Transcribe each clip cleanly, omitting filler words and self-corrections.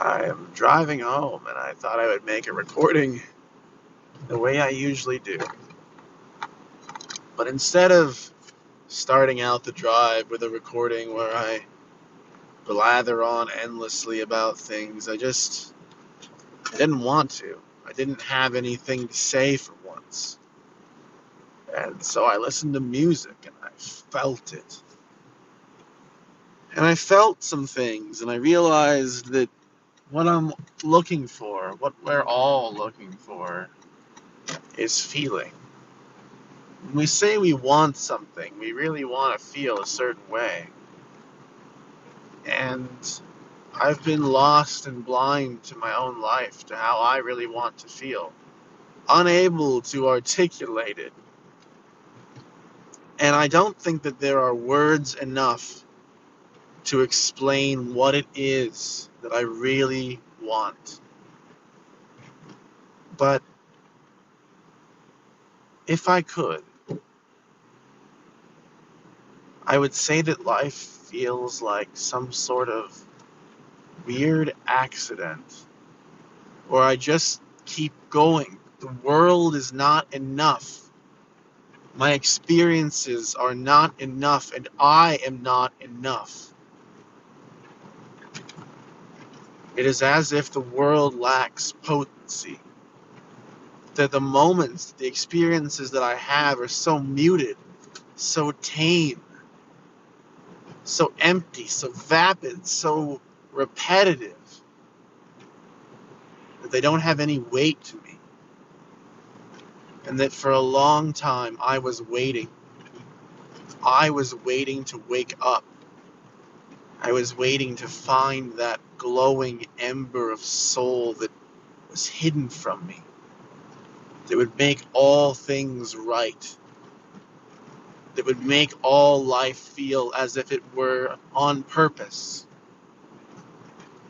I am driving home and I thought I would make a recording the way I usually do. But instead of starting out the drive with a recording where I blather on endlessly about things, I just didn't want to. I didn't have anything to say for once. And so I listened to music and I felt it. And I felt some things and I realized that what I'm looking for, what we're all looking for, is feeling. When we say we want something, we really want to feel a certain way. And I've been lost and blind to my own life, to how I really want to feel, unable to articulate it. And I don't think that there are words enough to explain what it is that I really want. But if I could, I would say that life feels like some sort of weird accident, or I just keep going. The world is not enough. My experiences are not enough, and I am not enough. It is as if the world lacks potency. That the moments, the experiences that I have are so muted, so tame, so empty, so vapid, so repetitive, that they don't have any weight to me. And that for a long time I was waiting. I was waiting to wake up. I was waiting to find that glowing ember of soul that was hidden from me, that would make all things right, that would make all life feel as if it were on purpose,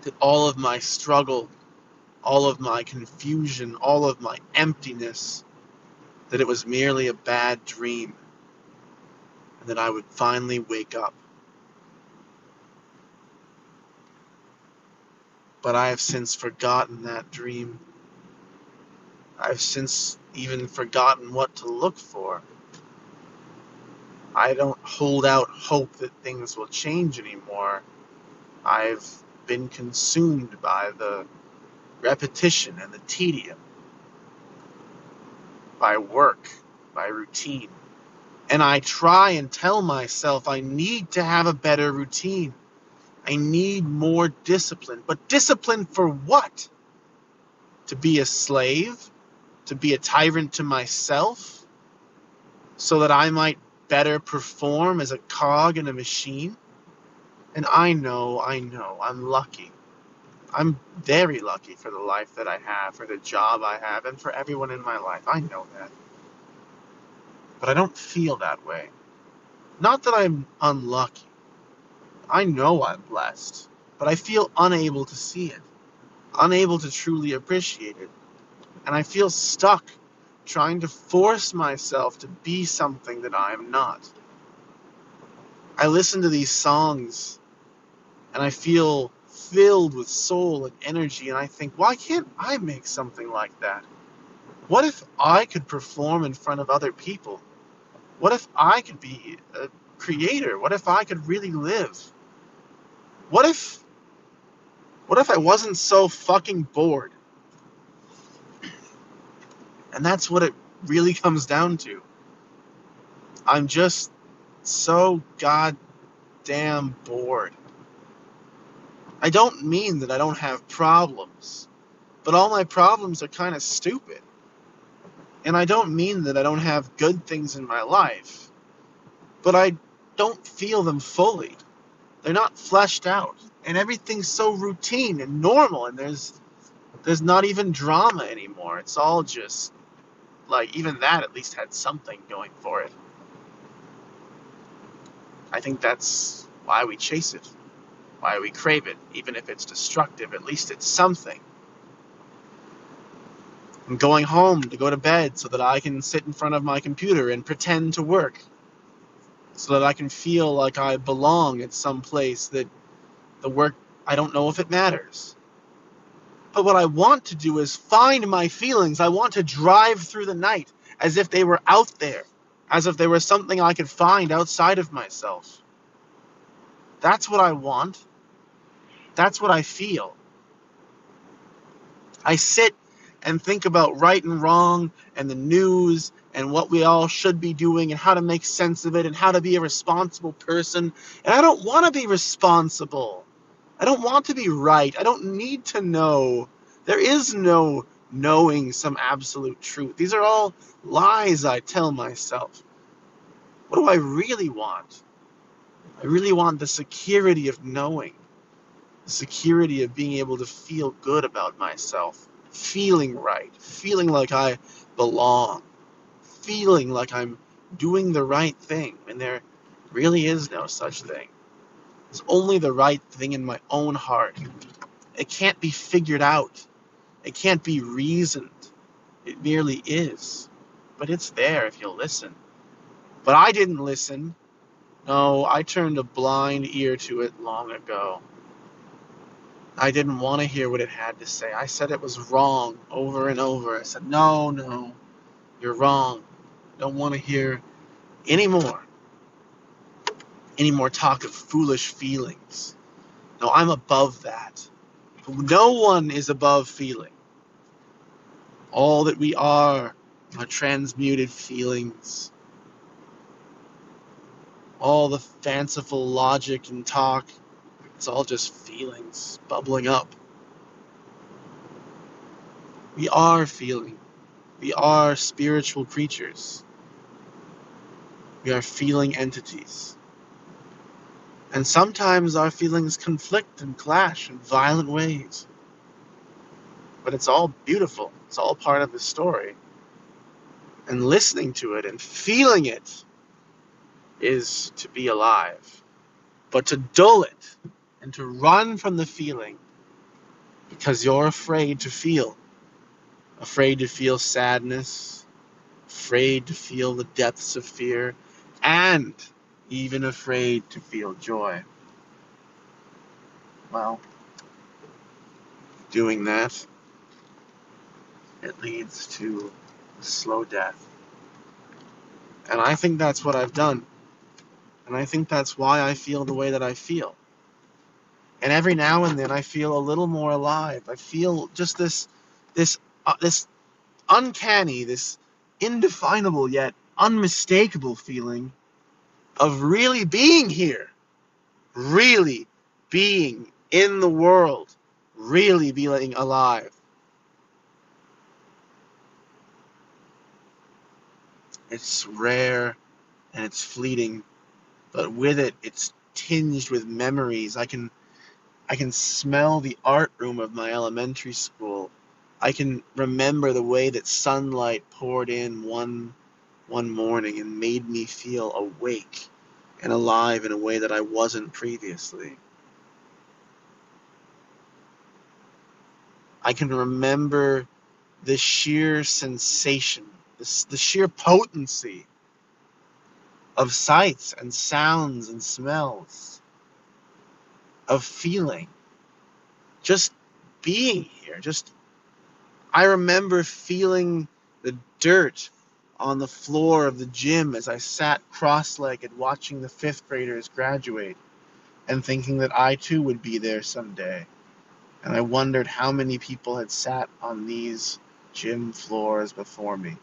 that all of my struggle, all of my confusion, all of my emptiness, that it was merely a bad dream, and that I would finally wake up. But I have since forgotten that dream. I've since even forgotten what to look for. I don't hold out hope that things will change anymore. I've been consumed by the repetition and the tedium, by work, by routine. And I try and tell myself I need to have a better routine. I need more discipline. But discipline for what? To be a slave? To be a tyrant to myself? So that I might better perform as a cog in a machine? And I know, I'm lucky. I'm very lucky for the life that I have, for the job I have, and for everyone in my life. I know that. But I don't feel that way. Not that I'm unlucky. I know I'm blessed. But I feel unable to see it. Unable to truly appreciate it. And I feel stuck trying to force myself to be something that I am not. I listen to these songs and I feel filled with soul and energy, and I think, why can't I make something like that? What if I could perform in front of other people? What if I could be a creator? What if I could really live? What if I wasn't so fucking bored? And that's what it really comes down to. I'm just so goddamn bored. I don't mean that I don't have problems, but all my problems are kind of stupid. And I don't mean that I don't have good things in my life, but I don't feel them fully. They're not fleshed out. And everything's so routine and normal, and there's not even drama anymore. It's all just like, even that at least had something going for it. I think that's why we chase it, why we crave it. Even if it's destructive, at least it's something. I'm going home to go to bed so that I can sit in front of my computer and pretend to work, so that I can feel like I belong at some place that the work, I don't know if it matters. But what I want to do is find my feelings. I want to drive through the night as if they were out there, as if there was something I could find outside of myself. That's what I want. That's what I feel. I sit and think about right and wrong and the news and what we all should be doing and how to make sense of it and how to be a responsible person. And I don't want to be responsible. I don't want to be right. I don't need to know. There is no knowing some absolute truth. These are all lies I tell myself. What do I really want? I really want the security of knowing, the security of being able to feel good about myself, feeling right, feeling like I belong, feeling like I'm doing the right thing when there really is no such thing. It's only the right thing in my own heart. It can't be figured out. It can't be reasoned. It merely is. But it's there if you'll listen. But I didn't listen. No, I turned a blind ear to it long ago. I didn't want to hear what it had to say. I said it was wrong over and over. I said, no, no, you're wrong. Don't want to hear any more. Any more talk of foolish feelings. No, I'm above that. No one is above feeling. All that we are transmuted feelings. All the fanciful logic and talk, it's all just feelings bubbling up. We are feeling. We are spiritual creatures. We are feeling entities. And sometimes our feelings conflict and clash in violent ways. But it's all beautiful. It's all part of the story. And listening to it and feeling it is to be alive. But to dull it and to run from the feeling because you're afraid to feel. Afraid to feel sadness, afraid to feel the depths of fear, and even afraid to feel joy. Well, doing that, it leads to a slow death. And I think that's what I've done. And I think that's why I feel the way that I feel. And every now and then I feel a little more alive. I feel just this uncanny, this indefinable yet unmistakable feeling of really being here, really being in the world, really being alive. It's rare and it's fleeting, but with it, it's tinged with memories. I can smell the art room of my elementary school. I can remember the way that sunlight poured in one morning and made me feel awake and alive in a way that I wasn't previously. I can remember the sheer sensation, the sheer potency of sights and sounds and smells, of feeling, just being here. I remember feeling the dirt on the floor of the gym as I sat cross-legged watching the fifth graders graduate and thinking that I too would be there someday. And I wondered how many people had sat on these gym floors before me.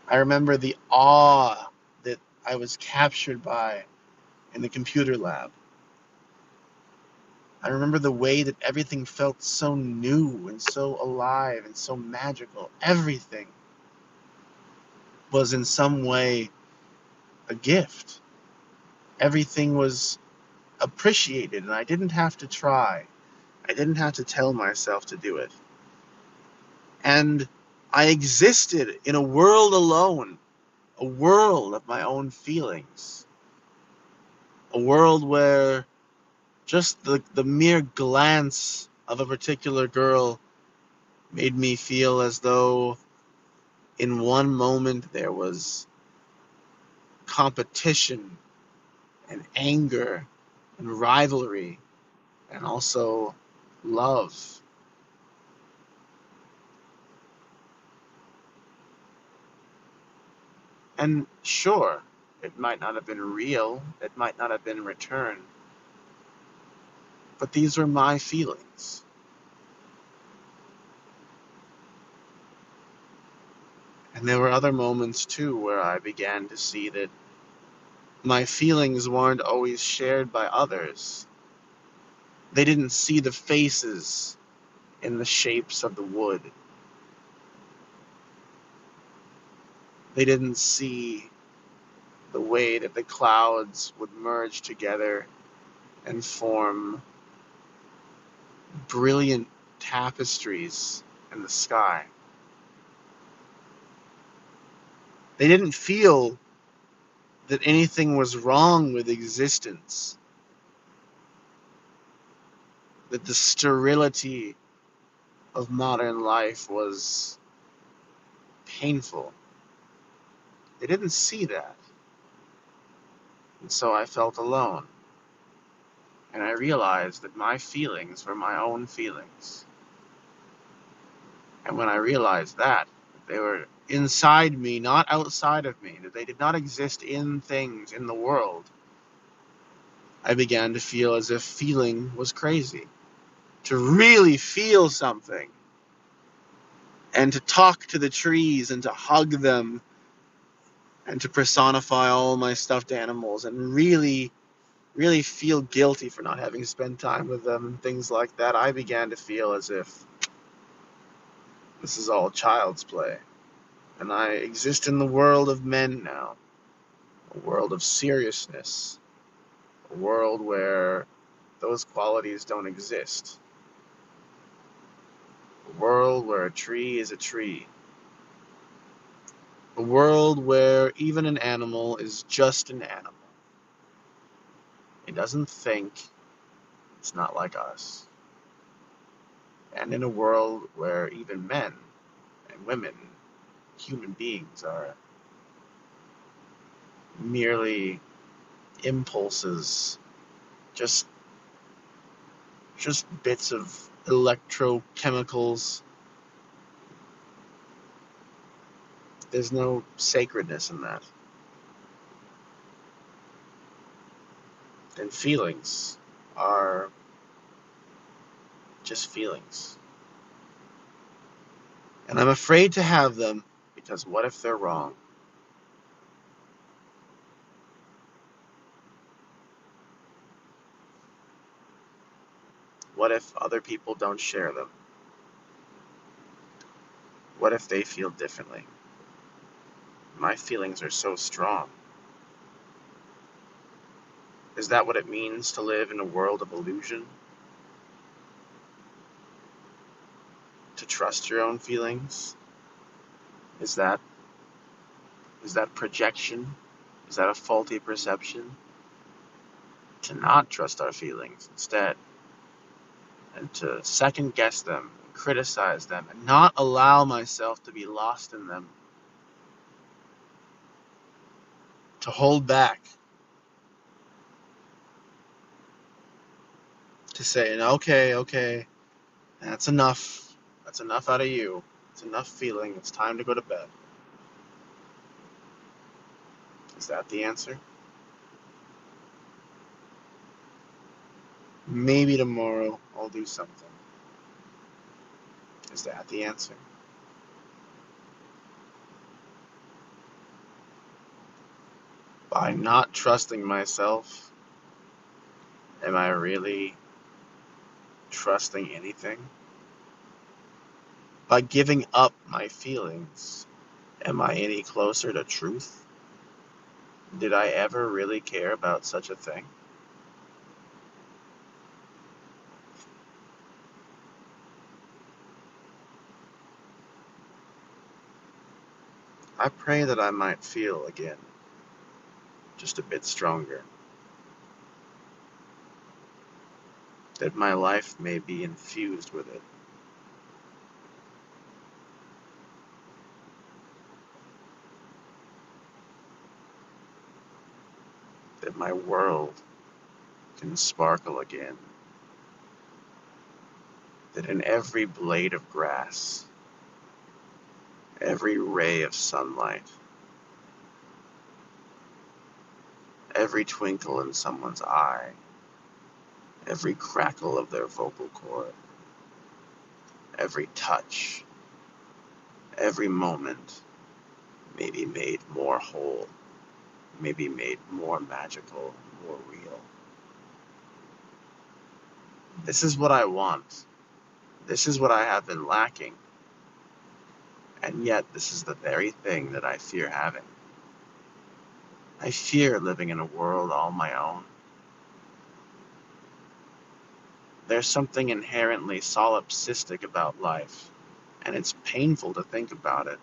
I remember the awe that I was captured by in the computer lab. I remember the way that everything felt so new and so alive and so magical. Everything was in some way a gift. Everything was appreciated, and I didn't have to try. I didn't have to tell myself to do it. And I existed in a world alone, a world of my own feelings, a world where just the mere glance of a particular girl made me feel as though in one moment there was competition and anger and rivalry and also love. And sure, it might not have been real, it might not have been returned, but these were my feelings. And there were other moments too where I began to see that my feelings weren't always shared by others. They didn't see the faces in the shapes of the wood. They didn't see the way that the clouds would merge together and form brilliant tapestries in the sky. They didn't feel that anything was wrong with existence, that the sterility of modern life was painful. They didn't see that. And so I felt alone. And I realized that my feelings were my own feelings. And when I realized that, they were inside me, not outside of me, that they did not exist in things in the world, I began to feel as if feeling was crazy. To really feel something, and to talk to the trees, and to hug them, and to personify all my stuffed animals, and really, really feel guilty for not having spent time with them, and things like that, I began to feel as if this is all child's play. And I exist in the world of men now, a world of seriousness, a world where those qualities don't exist, a world where a tree is a tree, a world where even an animal is just an animal. It doesn't think, it's not like us. And in a world where even men and women, human beings, are merely impulses, just bits of electrochemicals. There's no sacredness in that. And feelings are just feelings. And I'm afraid to have them because what if they're wrong? What if other people don't share them? What if they feel differently? My feelings are so strong. Is that what it means to live in a world of illusion? To trust your own feelings? Is that projection? Is that a faulty perception? To not trust our feelings instead, and to second guess them, criticize them, and not allow myself to be lost in them. To hold back. To say, okay, okay, that's enough. That's enough out of you. It's enough feeling. It's time to go to bed. Is that the answer? Maybe tomorrow I'll do something. Is that the answer? By not trusting myself, am I really trusting anything? By giving up my feelings, am I any closer to truth? Did I ever really care about such a thing? I pray that I might feel again, just a bit stronger. That my life may be infused with it. That my world can sparkle again. that in every blade of grass, every ray of sunlight, every twinkle in someone's eye, every crackle of their vocal cord, every touch, every moment may be made more whole, may be made more magical, more real. This is what I want. This is what I have been lacking. And yet, this is the very thing that I fear having. I fear living in a world all my own. There's something inherently solipsistic about life, and it's painful to think about it.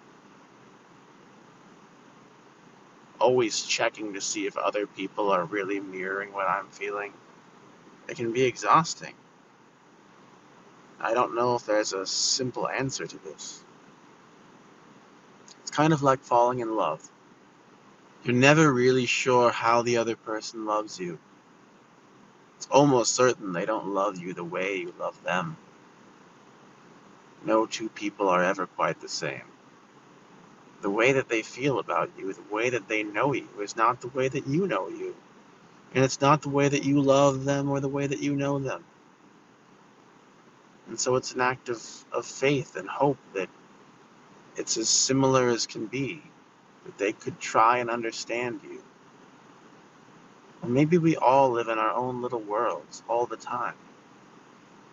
Always checking to see if other people are really mirroring what I'm feeling. It can be exhausting. I don't know if there's a simple answer to this. It's kind of like falling in love. You're never really sure how the other person loves you. It's almost certain they don't love you the way you love them. No two people are ever quite the same. The way that they feel about you, the way that they know you, is not the way that you know you. And it's not the way that you love them or the way that you know them. And so it's an act of faith and hope that it's as similar as can be, that they could try and understand you. Or maybe we all live in our own little worlds all the time.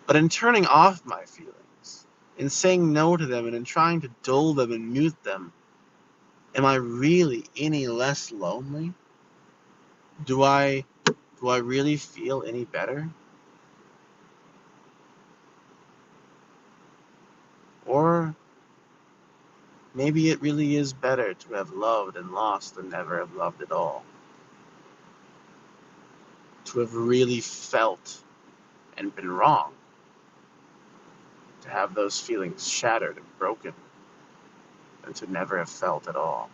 But in turning off my feelings, in saying no to them, and in trying to dull them and mute them, am I really any less lonely? Do I really feel any better? Or maybe it really is better to have loved and lost than never have loved at all. To have really felt and been wrong. To have those feelings shattered and broken, and to never have felt at all.